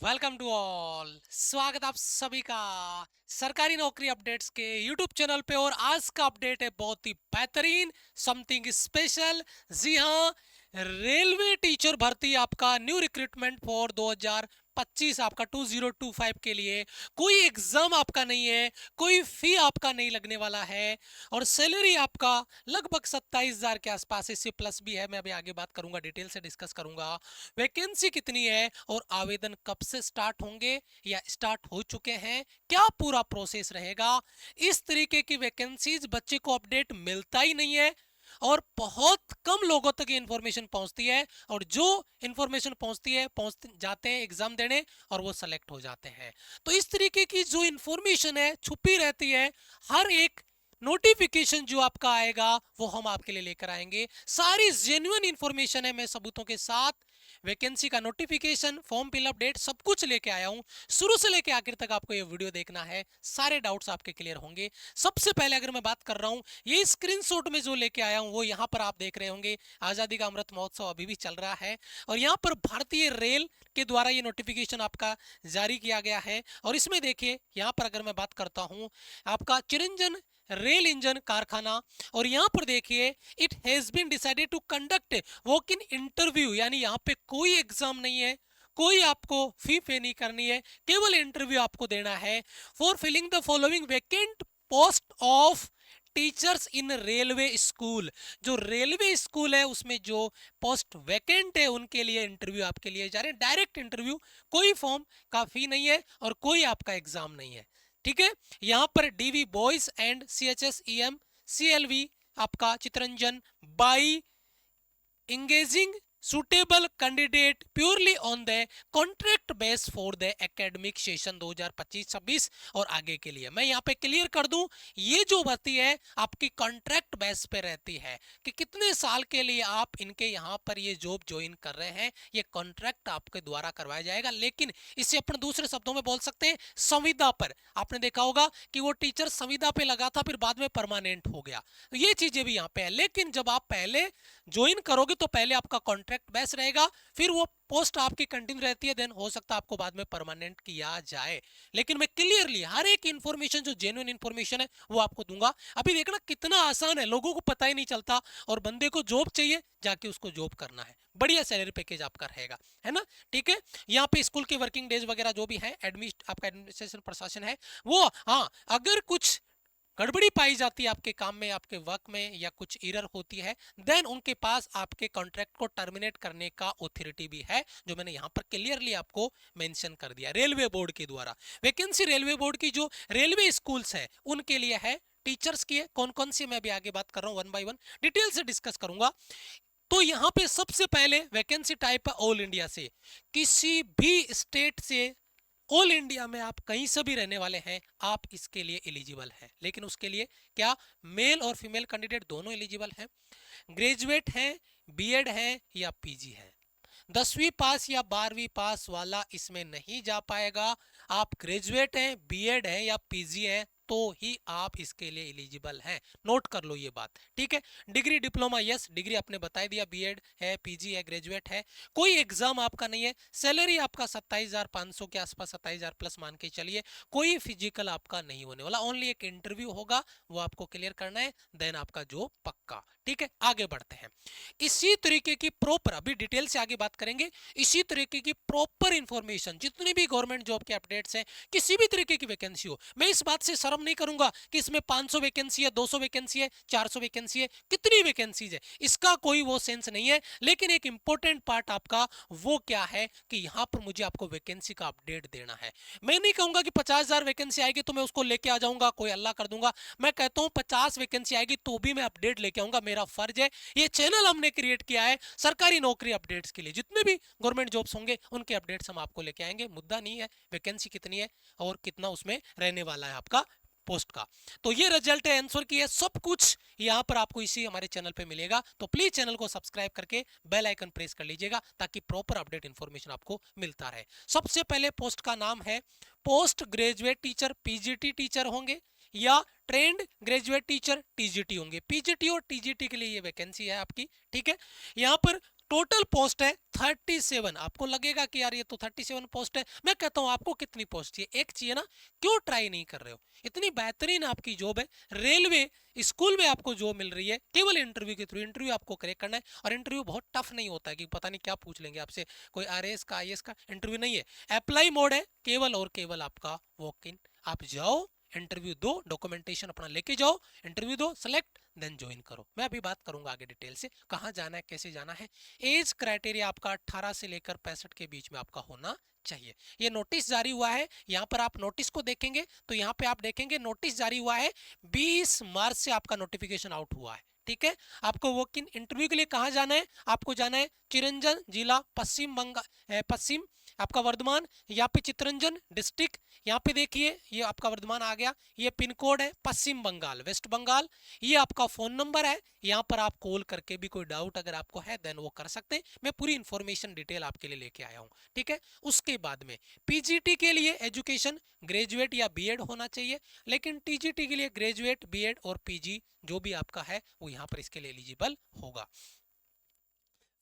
Welcome to all. स्वागत आप सभी का सरकारी नौकरी अपडेट्स के यूट्यूब चैनल पे। और आज का अपडेट है बहुत ही बेहतरीन, समथिंग स्पेशल। जी हाँ, रेलवे टीचर भर्ती आपका न्यू रिक्रूटमेंट फॉर 2025 आपका 2025 के लिए कोई एग्जाम आपका नहीं है, कोई फी आपका नहीं लगने वाला है और सैलरी आपका लगभग 27,000 के आसपास, इससे प्लस भी है। मैं अभी आगे बात करूंगा, डिटेल से डिस्कस करूंगा। वैकेंसी कितनी है और आवेदन कब से स्टार्ट होंगे या स्टार्ट हो चुके हैं, क्या पूरा प्रोसेस रहेगा। इस तरीके की वैकेंसीज बच्चे को अपडेट मिलता ही नहीं है और बहुत कम लोगों तक ये इंफॉर्मेशन पहुंचती है। और जो इंफॉर्मेशन पहुंचती है, पहुंच जाते हैं एग्जाम देने और वो सेलेक्ट हो जाते हैं। तो इस तरीके की जो इंफॉर्मेशन है छुपी रहती है। हर एक नोटिफिकेशन जो आपका आएगा वो हम आपके लिए लेकर आएंगे। सारी जेन्युइन इंफॉर्मेशन है, मैं सबूतों के साथ। वैकेंसी का नोटिफिकेशन, फॉर्म फिलअप डेट, सब कुछ लेके आया हूं। शुरू से लेके आखिर तक आपको ये वीडियो देखना है, सारे डाउट्स आपके क्लियर होंगे। सबसे पहले अगर मैं बात कर रहा हूं, ये स्क्रीनशॉट में जो लेके आया हूं वो यहां पर आप देख रहे होंगे। आजादी का अमृत महोत्सव अभी भी चल रहा है और यहां पर भारतीय रेल के द्वारा ये नोटिफिकेशन आपका जारी किया गया है। और इसमें देखिए, यहां पर अगर मैं बात करता हूं, आपका चिरंजन रेल इंजन कारखाना, और यहां पर देखिए, it has been decided to conduct walk in interview, यानी यहाँ पे कोई एग्जाम नहीं है, कोई आपको फी पे नहीं करनी है, केवल इंटरव्यू आपको देना है। For filling the following vacant post of teachers in railway school, जो रेलवे स्कूल है उसमें जो पोस्ट वैकेंट है उनके लिए इंटरव्यू आपके लिए जा रहे हैं। डायरेक्ट इंटरव्यू, कोई फॉर्म का फी नहीं है और कोई आपका एग्जाम नहीं है। ठीक है, यहां पर DV boys and CHS EM CLV आपका Chittaranjan by engaging suitable candidate purely on the contract base for the academic session 2025-26 और आगे के लिए। मैं यहाँ पे क्लियर कर दूं, ये जो भर्ती है आपकी कॉन्ट्रैक्ट बेस पे रहती है कि कितने साल के लिए आप इनके यहाँ पर ये जॉब ज्वाइन कर रहे हैं, ये कॉन्ट्रैक्ट आपके द्वारा करवाया जाएगा। लेकिन इसे अपन दूसरे शब्दों में बोल सकते हैं संविदा पर। आपने देखा होगा कि वो टीचर संविदा पे लगा था, फिर बाद में परमानेंट हो गया, तो ये चीजें भी यहाँ पे है। लेकिन जब आप पहले ज्वाइन करोगे तो पहले आपका कॉन्ट्रैक्ट बेस रहेगा, फिर वो पोस्ट आपकी कंटिन्यू रहती है, देन हो सकता है आपको बाद में परमानेंट किया जाए। लेकिन मैं क्लियरली हर एक इंफॉर्मेशन जो जेन्युइन इंफॉर्मेशन है वो आपको दूंगा। अभी देखना कितना आसान है, लोगों को पता ही नहीं चलता और बंदे को जॉब चाहिए, जाके उसको जॉब करना है, बढ़िया सैलरी पैकेज आपका रहेगा, है ना। ठीक है, यहाँ पे स्कूल के वर्किंग डेज वगैरह जो भी है, आपका एडमिनिस्ट्रेशन प्रशासन है वो, हाँ, अगर कुछ गड़बड़ी पाई जाती है आपके काम में, आपके वर्क में, या कुछ एरर होती है, देन उनके पास आपके कॉन्ट्रैक्ट को टर्मिनेट करने का ऑथोरिटी भी है, जो मैंने यहां पर क्लियरली आपको मेंशन कर दिया। रेलवे बोर्ड के द्वारा वैकेंसी, रेलवे बोर्ड की जो रेलवे स्कूल्स है उनके लिए है, टीचर्स की है। कौन कौन सी मैं भी आगे बात कर रहा हूं, वन बाय वन डिटेल से डिस्कस करूंगा। तो यहां पे सबसे पहले वैकेंसी टाइप है ऑल इंडिया से, किसी भी स्टेट से, ऑल इंडिया में आप कहीं से भी रहने वाले हैं, आप इसके लिए एलिजिबल हैं। लेकिन उसके लिए क्या, मेल और फीमेल कैंडिडेट दोनों एलिजिबल हैं, ग्रेजुएट हैं, बीएड है या पीजी है। 10वीं पास या 12वीं पास वाला इसमें नहीं जा पाएगा। आप ग्रेजुएट हैं, बीएड है या पीजी है तो ही आप इसके लिए एलिजिबल हैं। नोट कर लो ये बात, ठीक है। डिग्री डिप्लोमा, यस, डिग्री आपने बता दिया, बीएड है, पीजी है, ग्रेजुएट है, कोई एग्जाम आपका नहीं है। सैलरी आपका 27,500 के आसपास, 27,000 प्लस मान के चलिए। कोई फिजिकल आपका नहीं होने वाला, ओनली एक इंटरव्यू होगा, वो आपको क्लियर करना है, देन आपका जो पक्का। ठीक है, आगे बढ़ते हैं। इसी तरीके की प्रॉपर, अभी डिटेल से आगे बात करेंगे, इसी तरीके की प्रॉपर इंफॉर्मेशन, जितनी भी गवर्नमेंट जॉब के अपडेट्स हैं, किसी भी तरीके की वैकेंसी हो, मैं इस बात से शर्म नहीं करूंगा कि इसमें 500 वैकेंसी है, 200 वैकेंसी है, 400 वैकेंसी है, कितनी वैकेंसीज है, इसका कोई वो सेंस नहीं है। लेकिन एक इंपॉर्टेंट पार्ट आपका वो क्या है कि यहां पर मुझे आपको वैकेंसी का अपडेट देना है। मैं नहीं कहूंगा कि 50,000 वैकेंसी आएगी तो मैं उसको लेके आ जाऊंगा, कोई अल्लाह कर दूंगा। मैं कहता हूं 50 वैकेंसी आएगी तो भी मैं अपडेट लेके आऊंगा, मेरा फर्ज है। ये चैनल हमने क्रिएट किया है सरकारी नौकरी अपडेट्स के लिए, जितने भी गवर्नमेंट जॉब्स होंगे उनके अपडेट्स हम आपको लेके आएंगे। मुद्दा नहीं है वैकेंसी कितनी है और कितना उसमें रहने वाला है आपका पोस्ट का। तो ये रिजल्ट है, आंसर की है, सब कुछ यहां पर आपको इसी हमारे चैनल पे मिलेगा। तो प्लीज चैनल को सब्सक्राइब करके बेल आइकन प्रेस कर लीजिएगा ताकि प्रॉपर अपडेट इंफॉर्मेशन आपको मिलता रहे। सबसे पहले पोस्ट का नाम है post graduate teacher, PGT teacher होंगे या ट्रेंड ग्रेजुएट टीचर टीजीटी होंगे। पीजीटी और टीजीटी के लिए ये वैकेंसी है आपकी। ठीक है, यहां पर टोटल पोस्ट है 37। आपको लगेगा कि यार ये तो 37 पोस्ट है, मैं कहता हूं आपको कितनी पोस्ट चाहिए, एक चाहिए ना, क्यों ट्राई नहीं कर रहे हो? इतनी बेहतरीन आपकी जॉब है, रेलवे स्कूल में आपको जॉब मिल रही है, केवल इंटरव्यू के थ्रू। इंटरव्यू आपको क्रैक करना है, और इंटरव्यू बहुत टफ नहीं होता है कि पता नहीं क्या पूछ लेंगे आपसे, कोई आरएएस का आईएएस का इंटरव्यू नहीं है। अप्लाई मोड है, केवल और केवल आपका वॉक इन। आप जाओ, इंटरव्यू दो, डॉक्यूमेंटेशन अपना लेके जाओ, इंटरव्यू दो, सेलेक्ट, देन ज्वाइन करो। मैं अभी बात करूंगा आगे डिटेल से कहाँ जाना है, कैसे जाना है। एज क्राइटेरिया आपका 18 से लेकर 65 के बीच में आपका होना चाहिए। ये नोटिस जारी हुआ है, यहाँ पर आप नोटिस को देखेंगे तो यहाँ पे आप देखेंगे नोटिस जारी हुआ है 20 मार्च से आपका नोटिफिकेशन आउट हुआ है। ठीक है, आपको वॉक इन इंटरव्यू के लिए कहाँ जाना है? आपको जाना है चिरंजन जिला, पश्चिम बंगाल, पश्चिम आपका वर्धमान, यहाँ पे चितरंजन डिस्ट्रिक्ट, यहाँ पे देखिए ये आपका वर्धमान आ गया, ये पिन कोड है पश्चिम बंगाल, वेस्ट बंगाल, ये आपका फोन नंबर है। यहाँ पर आप कॉल करके भी कोई डाउट अगर आपको है देन वो कर सकते हैं, मैं पूरी इंफॉर्मेशन डिटेल आपके लिए लेके आया हूँ। ठीक है, उसके बाद में पीजीटी के लिए एजुकेशन ग्रेजुएट या बीएड होना चाहिए, लेकिन टीजीटी के लिए ग्रेजुएट, बीएड और पीजी जो भी आपका है वो यहाँ पर इसके लिए एलिजिबल होगा।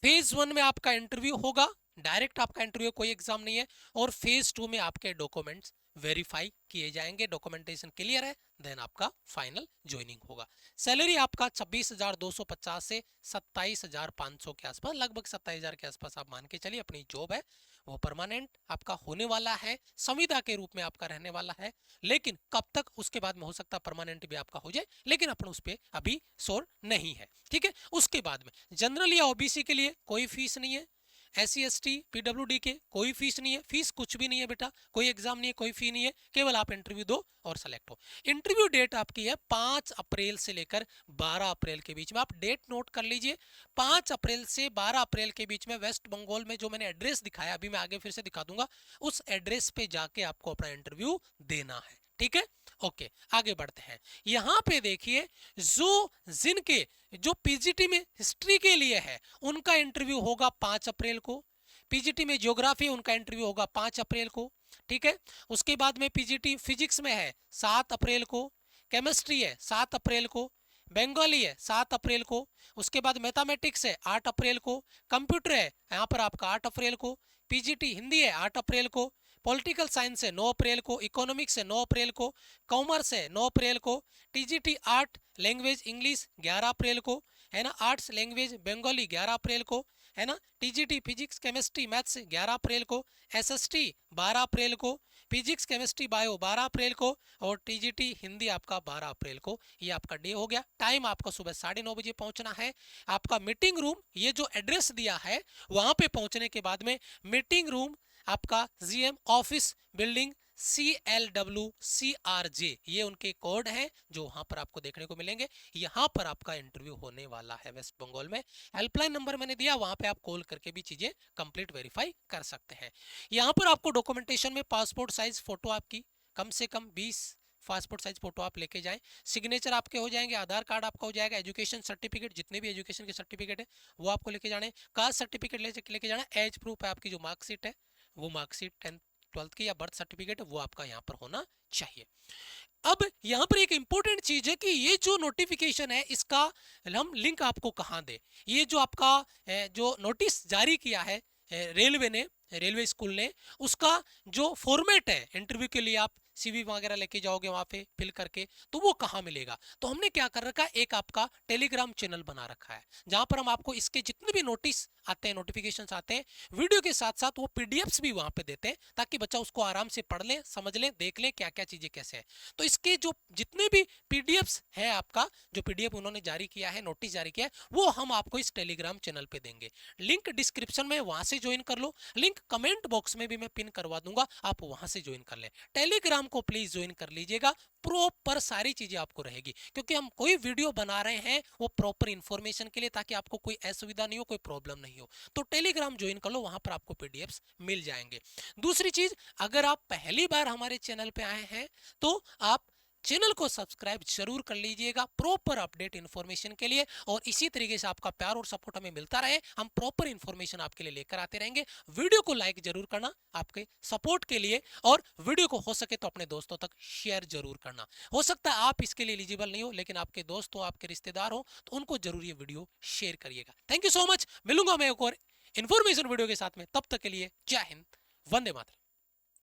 फेज 1 में आपका इंटरव्यू होगा, डायरेक्ट आपका इंटरव्यू, कोई एग्जाम नहीं है। और फेज 2 में आपके डॉक्यूमेंट्स वेरीफाई किए जाएंगे, डॉक्यूमेंटेशन क्लियर है देन आपका फाइनल ज्वाइनिंग होगा। सैलरी आपका 26,250 से 27,500 के आसपास, लगभग 27,000 के आसपास आप मान के चलिए। अपनी जॉब है वो परमानेंट आपका होने वाला है, संविदा के रूप में आपका रहने वाला है, लेकिन कब तक उसके बाद में हो सकता है परमानेंट भी आपका हो जाए, लेकिन अपन उस पर अभी श्योर नहीं है। ठीक है, उसके बाद में जनरल या ओबीसी के लिए कोई फीस नहीं है, SC ST PWD के कोई फीस नहीं है, फीस कुछ भी नहीं है बेटा, कोई एग्जाम नहीं है, कोई फी नहीं है, केवल आप इंटरव्यू दो और सेलेक्ट हो। इंटरव्यू डेट आपकी है 5 अप्रैल से लेकर 12 अप्रैल के बीच में, आप डेट नोट कर लीजिए। 5 अप्रैल से 12 अप्रैल के बीच में वेस्ट बंगाल में जो मैंने एड्रेस दिखाया, अभी मैं आगे फिर से दिखा दूंगा, उस एड्रेस पे जाके आपको अपना इंटरव्यू देना है। ठीक है, ओके, आगे बढ़ते हैं। यहां पे देखिए जो जिनके जो पीजीटी में हिस्ट्री के लिए है उनका इंटरव्यू होगा 5 अप्रैल को, पीजीटी में ज्योग्राफी उनका इंटरव्यू होगा 5 अप्रैल को। ठीक है, उसके बाद में पीजीटी फिजिक्स में है 7 अप्रैल को, केमिस्ट्री है 7 अप्रैल को, बंगाली है 7 अप्रैल को, उसके बाद मैथमेटिक्स है 8 अप्रैल को, कंप्यूटर है यहाँ पर आपका 8 अप्रैल को, पीजीटी हिंदी है 8 अप्रैल को, पॉलिटिकल साइंस है 9 अप्रैल को, इकोनॉमिक्स है 9 अप्रैल को, कॉमर्स है 9 अप्रैल को, टीजीटी आर्ट लैंग्वेज इंग्लिश 11 अप्रैल को, है ना, आर्ट्स लैंग्वेज बंगाली 11 अप्रैल को, है ना, टीजीटी फिजिक्स केमिस्ट्री मैथ्स 11 अप्रैल को, एसएसटी 12 अप्रैल को, फिजिक्स केमिस्ट्री बायो 12 अप्रैल को, और टीजीटी हिंदी आपका 12 अप्रैल को। ये आपका डे हो गया। टाइम आपका सुबह 9:30 बजे पहुंचना है। आपका मीटिंग रूम, ये जो एड्रेस दिया है वहां पे पहुंचने के बाद में मीटिंग रूम आपका GM office building CLW CRJ, ये उनके कोड हैं जो वहां पर आपको देखने को मिलेंगे। यहां पर आपका इंटरव्यू होने वाला है वेस्ट बंगाल में। हेल्पलाइन नंबर मैंने दिया, वहां पे आप कॉल करके भी चीजें कंप्लीट वेरीफाई कर सकते हैं। यहां पर आपको डॉक्यूमेंटेशन में पासपोर्ट साइज फोटो आपकी कम से कम 20 पासपोर्ट साइज फोटो आप लेके जाएं, सिग्नेचर आपके हो जाएंगे, आधार कार्ड आपका हो जाएगा, एजुकेशन सर्टिफिकेट जितने भी एजुकेशन के सर्टिफिकेट है वो आपको लेके जाने, कास्ट सर्टिफिकेट लेके जाना, एज प्रूफ है आपकी जो मार्कशीट है वो मार्कशीट 10th 12th की या बर्थ सर्टिफिकेट है वो आपका यहाँ पर होना चाहिए। अब यहाँ पर एक इंपॉर्टेंट चीज है कि ये जो नोटिफिकेशन है इसका हम लिंक आपको कहाँ दे। ये जो आपका जो नोटिस जारी किया है रेलवे ने, रेलवे स्कूल ने, उसका जो फॉर्मेट है इंटरव्यू के लिए आप सीवी वगैरह लेके जाओगे वहां पे फिल करके, तो वो कहाँ मिलेगा? तो हमने क्या कर रखा है, एक आपका टेलीग्राम चैनल बना रखा है जहां पर हम आपको इसके जितने भी नोटिस आते हैं, नोटिफिकेशंस आते हैं, वीडियो के साथ साथ वो पीडीएफ्स भी वहां पे देते हैं ताकि बच्चा उसको आराम से पढ़ ले, समझ ले, देख ले क्या क्या चीजें कैसे है। तो इसके जो जितने भी पीडीएफ्स है आपका, जो पीडीएफ उन्होंने जारी किया है, नोटिस जारी किया है, वो हम आपको इस टेलीग्राम चैनल पे देंगे। लिंक डिस्क्रिप्शन में, वहां से ज्वाइन कर लो, लिंक कमेंट बॉक्स में भी मैं पिन करवा दूंगा, आप वहां से ज्वाइन कर ले। टेलीग्राम को प्लीज ज्वाइन कर लीजिएगा, प्रॉपर सारी चीजें आपको रहेगी, क्योंकि हम कोई वीडियो बना रहे हैं वो प्रॉपर इंफॉर्मेशन के लिए, ताकि आपको कोई असुविधा नहीं हो, कोई प्रॉब्लम नहीं हो। तो टेलीग्राम ज्वाइन कर लो, वहां पर आपको पीडीएफ्स मिल जाएंगे। दूसरी चीज, अगर आप पहली बार हमारे चैनल पे आए हैं तो आप चैनल को सब्सक्राइब जरूर कर लीजिएगा प्रॉपर अपडेट इन्फॉर्मेशन के लिए, और इसी तरीके से आपका प्यार और सपोर्ट हमें मिलता रहे, हम प्रॉपर इन्फॉर्मेशन आपके लिए लेकर आते रहेंगे। वीडियो को लाइक जरूर करना आपके सपोर्ट के लिए, और वीडियो को हो सके तो अपने दोस्तों तक शेयर जरूर करना। हो सकता है आप इसके लिए एलिजिबल नहीं हो, लेकिन आपके दोस्त हो, आपके रिश्तेदार हो, तो उनको जरूर ये वीडियो शेयर करिएगा। Thank you so much. मिलूंगा मैं एक और इन्फॉर्मेशन वीडियो के साथ में, तब तक के लिए जय हिंद, वंदे मातरम।